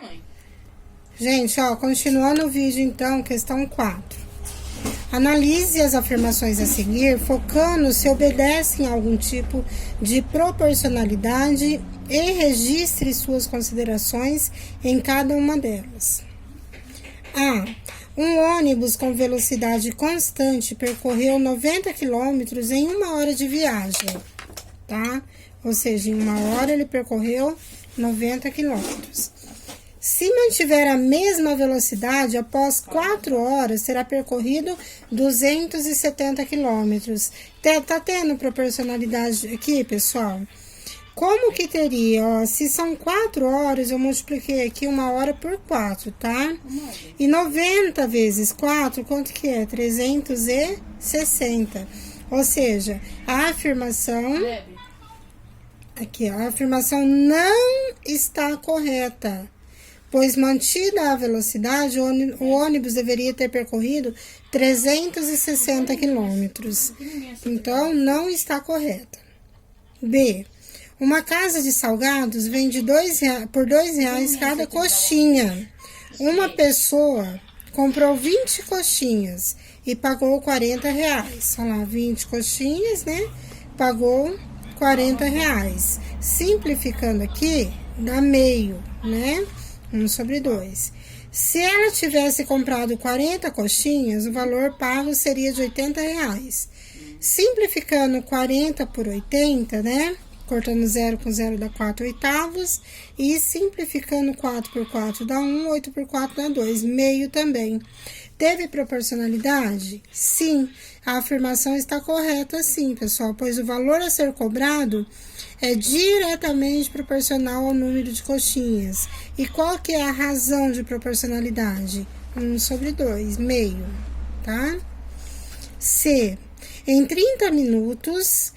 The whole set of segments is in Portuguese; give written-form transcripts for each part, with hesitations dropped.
mãe? Gente, ó, continuando o vídeo, então, questão 4. Analise as afirmações a seguir, focando se obedecem a algum tipo de proporcionalidade e registre suas considerações em cada uma delas. A. Um ônibus com velocidade constante percorreu 90 km em 1 hora de viagem, tá? Ou seja, em 1 hora ele percorreu 90 km. Se mantiver a mesma velocidade, após 4 horas, será percorrido 270 km. Tá tendo proporcionalidade aqui, pessoal? Como que teria? Ó, se são 4 horas, eu multipliquei aqui 1 hora por 4, tá? E 90 vezes 4, quanto que é? 360. Ou seja, a afirmação... Aqui, ó, a afirmação não está correta. Pois, mantida a velocidade, o ônibus deveria ter percorrido 360 quilômetros. Então, não está correta. B. Uma casa de salgados vende por R$2 cada coxinha. Uma pessoa comprou 20 coxinhas e pagou R$40. Olha lá, 20 coxinhas, né? Pagou R$40. Simplificando aqui, dá meio, né? 1/2. Se ela tivesse comprado 40 coxinhas, o valor pago seria de R$80. Simplificando 40 por 80, né? Cortando 0 com 0 dá 4/8. E simplificando 4 por 4 dá 1, 8 por 4 dá 2. Meio também. Teve proporcionalidade? Sim. A afirmação está correta, sim, pessoal, pois o valor a ser cobrado é diretamente proporcional ao número de coxinhas. E qual que é a razão de proporcionalidade? 1/2, meio, tá? C. Em 30 minutos,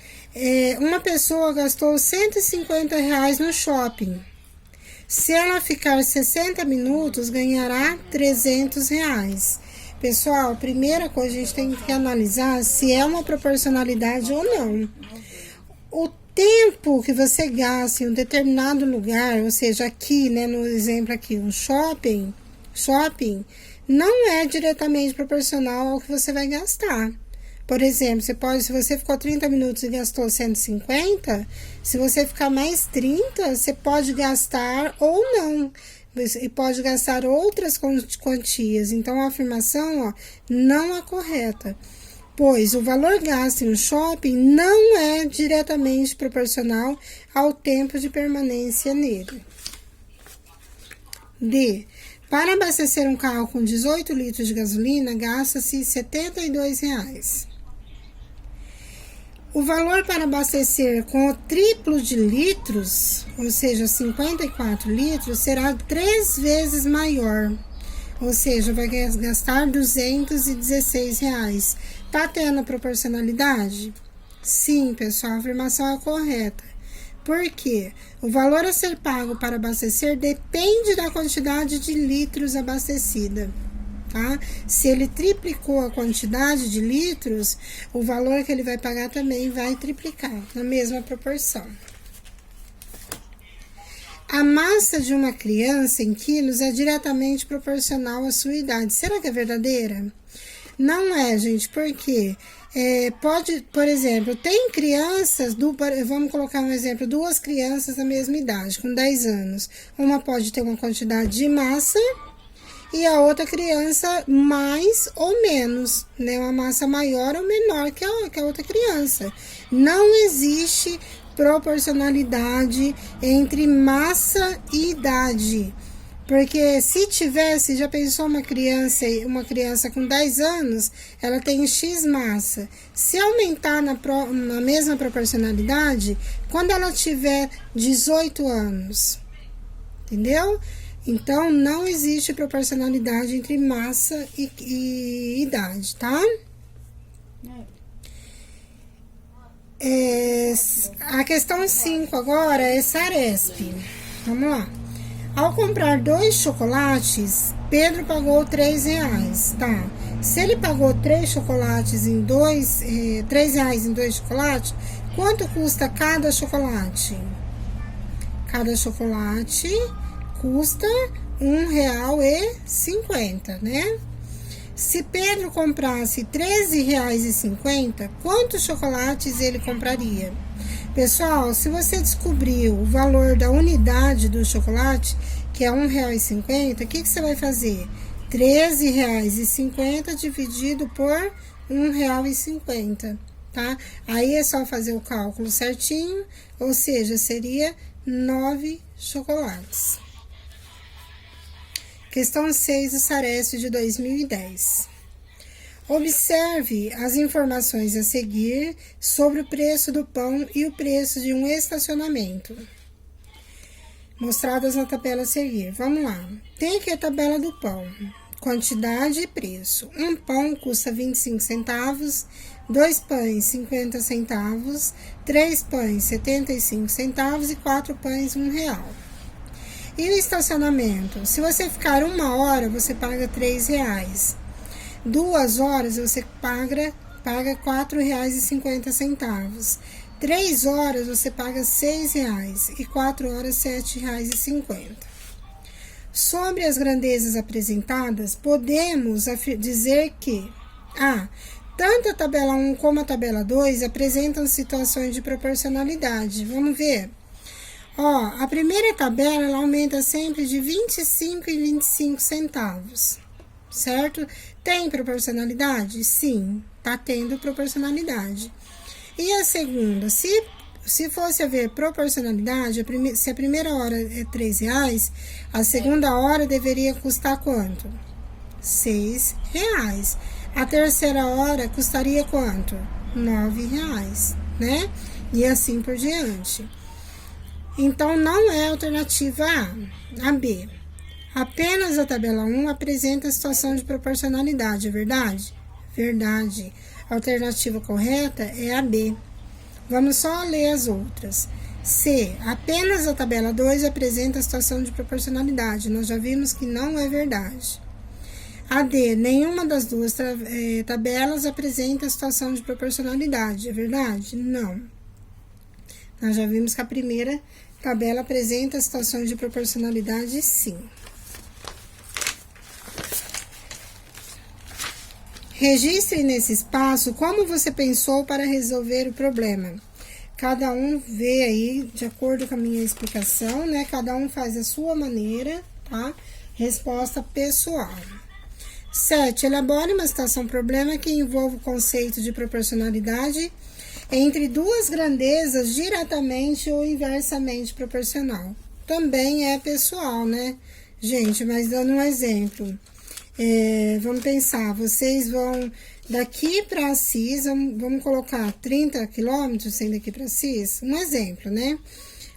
uma pessoa gastou R$150 no shopping. Se ela ficar 60 minutos, ganhará R$300. Pessoal, a primeira coisa a gente tem que analisar se é uma proporcionalidade ou não. O tempo que você gasta em um determinado lugar, ou seja, aqui, né, no exemplo aqui, um shopping, não é diretamente proporcional ao que você vai gastar. Por exemplo, se você ficou 30 minutos e gastou 150, se você ficar mais 30, você pode gastar ou não. E pode gastar outras quantias. Então, a afirmação, ó, não é correta. Pois o valor gasto em um shopping não é diretamente proporcional ao tempo de permanência nele. D. Para abastecer um carro com 18 litros de gasolina, gasta-se R$72. O valor para abastecer com o triplo de litros, ou seja, 54 litros, será 3 vezes maior. Ou seja, vai gastar R$216. Tá tendo proporcionalidade? Sim, pessoal, a afirmação é correta. Por quê? O valor a ser pago para abastecer depende da quantidade de litros abastecida. Tá? Se ele triplicou a quantidade de litros, o valor que ele vai pagar também vai triplicar, na mesma proporção. A massa de uma criança em quilos é diretamente proporcional à sua idade. Será que é verdadeira? Não é, gente, porque pode, por exemplo, tem crianças, vamos colocar um exemplo, 2 crianças da mesma idade, com 10 anos. Uma pode ter uma quantidade de massa e a outra criança mais ou menos, né? Uma massa maior ou menor que a outra criança. Não existe proporcionalidade entre massa e idade. Porque se tivesse, já pensou uma criança com 10 anos, ela tem X massa. Se aumentar na mesma proporcionalidade, quando ela tiver 18 anos, entendeu? Então, não existe proporcionalidade entre massa e idade, tá? A questão 5 agora é Saresp. Vamos lá. Ao comprar 2 chocolates, Pedro pagou R$3, tá? Se ele pagou 3 chocolates em R$3 em 2 chocolates, quanto custa cada chocolate? Cada chocolate custa R$1,50, né? Se Pedro comprasse R$13,50, quantos chocolates ele compraria? Pessoal, se você descobriu o valor da unidade do chocolate, que é R$1,50, o que você vai fazer? R$13,50 dividido por R$1,50, tá? Aí é só fazer o cálculo certinho, ou seja, seria 9 chocolates. Questão 6 do Saresp de 2010. Observe as informações a seguir sobre o preço do pão e o preço de um estacionamento, mostradas na tabela a seguir. Vamos lá. Tem aqui a tabela do pão. Quantidade e preço. Um pão custa 25 centavos, 2 pães 50 centavos, 3 pães 75 centavos e 4 pães R$1. E o estacionamento? Se você ficar 1 hora, você paga R$3. 2 horas você paga R$4,50. 3 horas você paga R$6 e 4 horas R$7,50. Sobre as grandezas apresentadas, podemos dizer que tanto a tabela 1 como a tabela 2 apresentam situações de proporcionalidade. Vamos ver. A primeira tabela ela aumenta sempre de 25 e 25 centavos, certo? Tem proporcionalidade? Sim, tá tendo proporcionalidade. E a segunda, se fosse haver proporcionalidade, se a primeira hora é R$3, a segunda hora deveria custar quanto? R$6. A terceira hora custaria quanto? R$9, né? E assim por diante. Então, não é a alternativa A B. Apenas a tabela 1 apresenta a situação de proporcionalidade, é verdade? Verdade. A alternativa correta é a B. Vamos só ler as outras. C. Apenas a tabela 2 apresenta a situação de proporcionalidade. Nós já vimos que não é verdade. A D. Nenhuma das duas tabelas apresenta a situação de proporcionalidade. É verdade? Não. Nós já vimos que a primeira tabela apresenta situações de proporcionalidade, sim. Registre nesse espaço como você pensou para resolver o problema. Cada um vê aí, de acordo com a minha explicação, né? Cada um faz a sua maneira, tá? Resposta pessoal. 7. Elabore uma situação-problema que envolva o conceito de proporcionalidade entre duas grandezas diretamente ou inversamente proporcional. Também é pessoal, né? Gente, mas dando um exemplo. Vamos pensar, vocês vão daqui para Assis, vamos colocar 30 quilômetros sem daqui para Assis, um exemplo, né?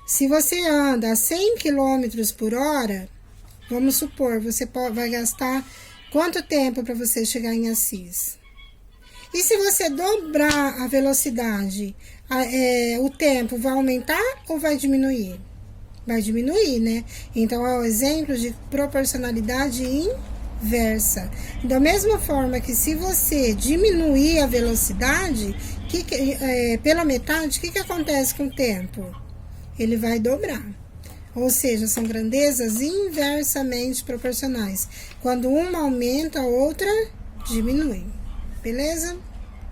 Se você anda a 100 quilômetros por hora, vamos supor, você vai gastar quanto tempo para você chegar em Assis? E se você dobrar a velocidade, o tempo vai aumentar ou vai diminuir? Vai diminuir, né? Então, é o exemplo de proporcionalidade inversa. Da mesma forma que se você diminuir a velocidade pela metade, o que acontece com o tempo? Ele vai dobrar. Ou seja, são grandezas inversamente proporcionais. Quando uma aumenta, a outra diminui. Beleza?